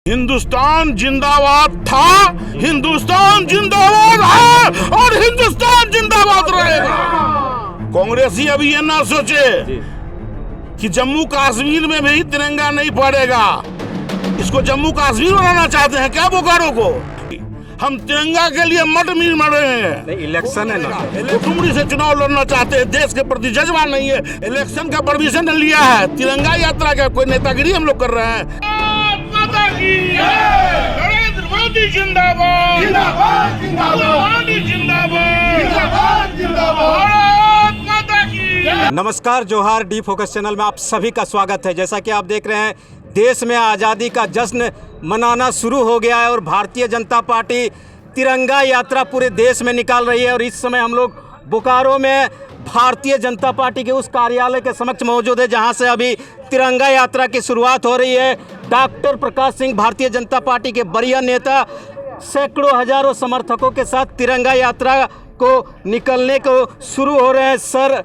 हिंदुस्तान जिंदाबाद था, हिंदुस्तान जिंदाबाद है और हिंदुस्तान जिंदाबाद रहेगा। कांग्रेसी अभी ये ना सोचे कि जम्मू कश्मीर में भी तिरंगा नहीं फहरेगा। इसको जम्मू कश्मीर बनाना चाहते हैं क्या बोकारो को? हम तिरंगा के लिए मट मीर मर रहे हैं। इलेक्शन है ना, टुमड़ी से चुनाव लड़ना चाहते हैं। देश के प्रति जज्बा नहीं है। इलेक्शन का परमिशन लिया है, तिरंगा यात्रा का कोई नेतागिरी हम लोग कर रहे हैं। नरेंद्र मोदी जिंदाबाद, जिंदाबाद, जिंदाबाद, जिंदाबाद, जिंदाबाद। नमस्कार, जोहार। डी फोकस चैनल में आप सभी का स्वागत है। जैसा कि आप देख रहे हैं, देश में आज़ादी का जश्न मनाना शुरू हो गया है और भारतीय जनता पार्टी तिरंगा यात्रा पूरे देश में निकाल रही है। और इस समय हम लोग बोकारो में भारतीय जनता पार्टी के उस कार्यालय के समक्ष मौजूद है जहां से अभी तिरंगा यात्रा की शुरुआत हो रही है। डॉक्टर प्रकाश सिंह, भारतीय जनता पार्टी के वरीय नेता, सैकड़ों हजारों समर्थकों के साथ तिरंगा यात्रा को निकलने को शुरू हो रहे हैं। सर,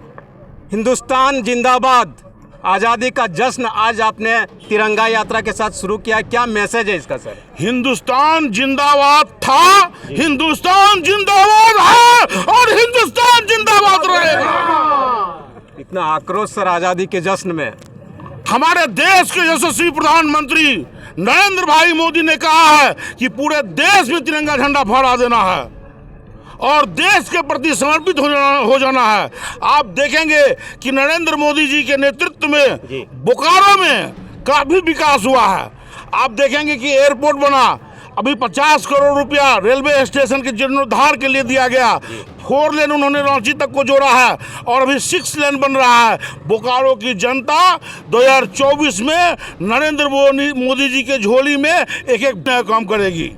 हिंदुस्तान जिंदाबाद, आज़ादी का जश्न आज आपने तिरंगा यात्रा के साथ शुरू किया, क्या मैसेज है इसका सर? हिंदुस्तान जिंदाबाद था, हिंदुस्तान जिंदाबाद है और हिंदुस्तान जिंदाबाद रहेगा। इतना आक्रोश सर आज़ादी के जश्न में। हमारे देश के यशस्वी प्रधानमंत्री नरेंद्र भाई मोदी ने कहा है कि पूरे देश में तिरंगा झंडा फहरा देना है और देश के प्रति समर्पित हो जाना है। आप देखेंगे कि नरेंद्र मोदी जी के नेतृत्व में बोकारो में काफी विकास हुआ है। आप देखेंगे कि एयरपोर्ट बना, अभी 50 करोड़ रुपया रेलवे स्टेशन के जीर्णोद्धार के लिए दिया गया। 4 लेन उन्होंने रांची तक को जोड़ा है और अभी 6 लेन बन रहा है। बोकारो की जनता 2024 में नरेंद्र मोदी जी के झोली में एक एक नया काम करेगी।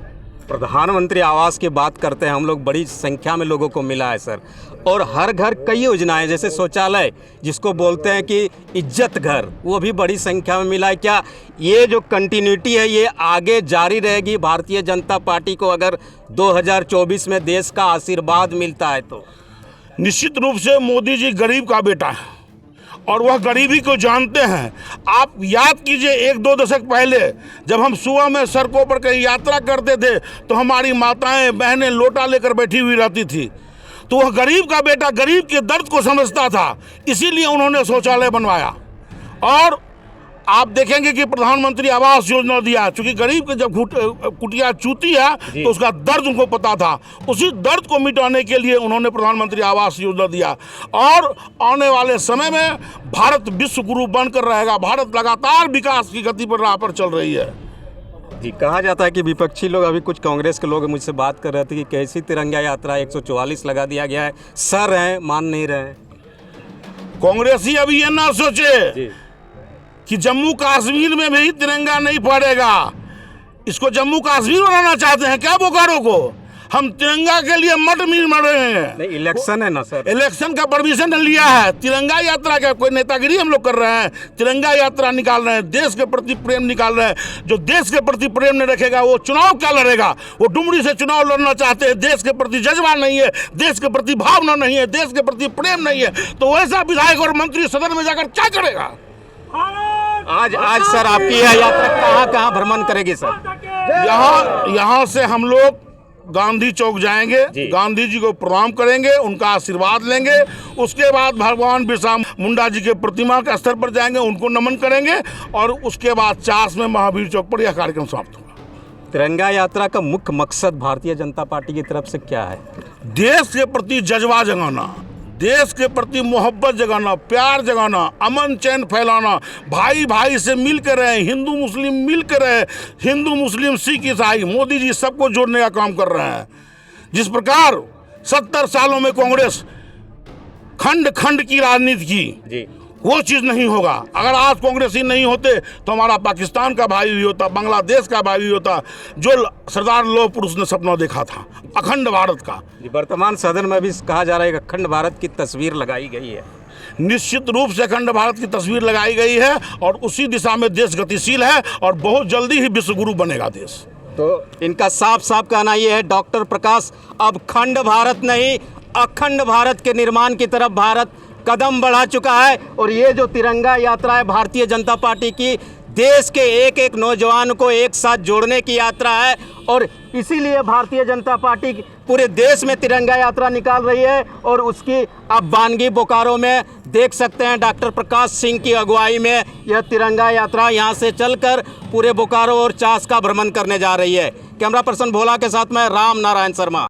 प्रधानमंत्री आवास की बात करते हैं हम लोग, बड़ी संख्या में लोगों को मिला है सर। और हर घर कई योजनाएं, जैसे शौचालय जिसको बोलते हैं कि इज्जत घर, वो भी बड़ी संख्या में मिला है। क्या ये जो कंटिन्यूटी है ये आगे जारी रहेगी भारतीय जनता पार्टी को अगर 2024 में देश का आशीर्वाद मिलता है तो? निश्चित रूप से मोदी जी गरीब का बेटा है और वह गरीबी को जानते हैं। आप याद कीजिए 1-2 दशक पहले जब हम सुबह में सड़कों पर कहीं यात्रा करते थे तो हमारी माताएं बहनें लोटा लेकर बैठी हुई रहती थी। तो वह गरीब का बेटा गरीब के दर्द को समझता था, इसीलिए उन्होंने शौचालय बनवाया। और आप देखेंगे कि प्रधानमंत्री आवास योजना दिया, क्योंकि गरीब के जब कुटिया चूती है तो उसका दर्द उनको पता था। उसी दर्द को मिटाने के लिए उन्होंने प्रधानमंत्री आवास योजना दिया। और आने वाले समय में भारत विश्व गुरु बनकर रहेगा। भारत लगातार विकास की गति पर राह पर चल रही है। जी, कहा जाता है कि विपक्षी लोग, अभी कुछ कांग्रेस के लोग मुझसे बात कर रहे थे कि कैसी तिरंगा यात्रा, 144 लगा दिया गया है, सर हैं मान नहीं रहे। कांग्रेसी अभी ये ना सोचे कि जम्मू कश्मीर में भी तिरंगा नहीं फहरेगा। इसको जम्मू कश्मीर बनाना चाहते हैं क्या बोकारो को? हम तिरंगा के लिए मट मीर मर रहे हैं। इलेक्शन है ना सर, इलेक्शन का परमिशन लिया है। तिरंगा यात्रा का कोई नेतागिरी हम लोग कर रहे हैं। तिरंगा यात्रा निकाल रहे हैं, देश के प्रति प्रेम निकाल रहे हैं। जो देश के प्रति प्रेम नहीं रखेगा वो चुनाव क्या लड़ेगा? वो टुमड़ी से चुनाव लड़ना चाहते हैं। देश के प्रति जज्बा नहीं है, देश के प्रति भावना नहीं है, देश के प्रति प्रेम नहीं है, तो वैसा विधायक और मंत्री सदन में जाकर क्या करेगा? आज सर आपकी यह यात्रा कहाँ भ्रमण करेगी सर? यहाँ से हम लोग गांधी चौक जाएंगे, गांधी जी को प्रणाम करेंगे, उनका आशीर्वाद लेंगे। उसके बाद भगवान बिरसा मुंडा जी के प्रतिमा के स्थल पर जाएंगे, उनको नमन करेंगे और उसके बाद चास में महावीर चौक पर यह कार्यक्रम समाप्त होगा। तिरंगा यात्रा का मुख्य मकसद भारतीय जनता पार्टी की तरफ से क्या है? देश के प्रति जज्बा जगाना, देश के प्रति मोहब्बत जगाना, प्यार जगाना, अमन चैन फैलाना, भाई भाई से मिल कर रहे, हिंदू मुस्लिम मिल कर रहे, हिंदू मुस्लिम सिख ईसाई, मोदी जी सबको जोड़ने का काम कर रहे हैं। जिस प्रकार 70 सालों में कांग्रेस खंड खंड की राजनीति की, वो चीज़ नहीं होगा। अगर आज कांग्रेसी नहीं होते तो हमारा पाकिस्तान का भाई भी होता, बांग्लादेश का भाई भी होता, जो सरदार लौह पुरुष ने सपना देखा था अखंड भारत का। वर्तमान सदन में भी कहा जा रहा है कि अखंड भारत की तस्वीर लगाई गई है। निश्चित रूप से अखंड भारत की तस्वीर लगाई गई है और उसी दिशा में देश गतिशील है और बहुत जल्दी ही विश्व गुरु बनेगा देश। तो इनका साफ साफ कहना यह है, डॉक्टर प्रकाश, अब खंड भारत नहीं, अखंड भारत के निर्माण की तरफ भारत कदम बढ़ा चुका है। और ये जो तिरंगा यात्रा है भारतीय जनता पार्टी की, देश के एक एक नौजवान को एक साथ जोड़ने की यात्रा है और इसीलिए भारतीय जनता पार्टी पूरे देश में तिरंगा यात्रा निकाल रही है। और उसकी आप बानगी बोकारो में देख सकते हैं, डॉक्टर प्रकाश सिंह की अगुवाई में यह तिरंगा यात्रा यहां से चलकर पूरे बोकारो और चास का भ्रमण करने जा रही है। कैमरा पर्सन भोला के साथ मैं राम नारायण शर्मा।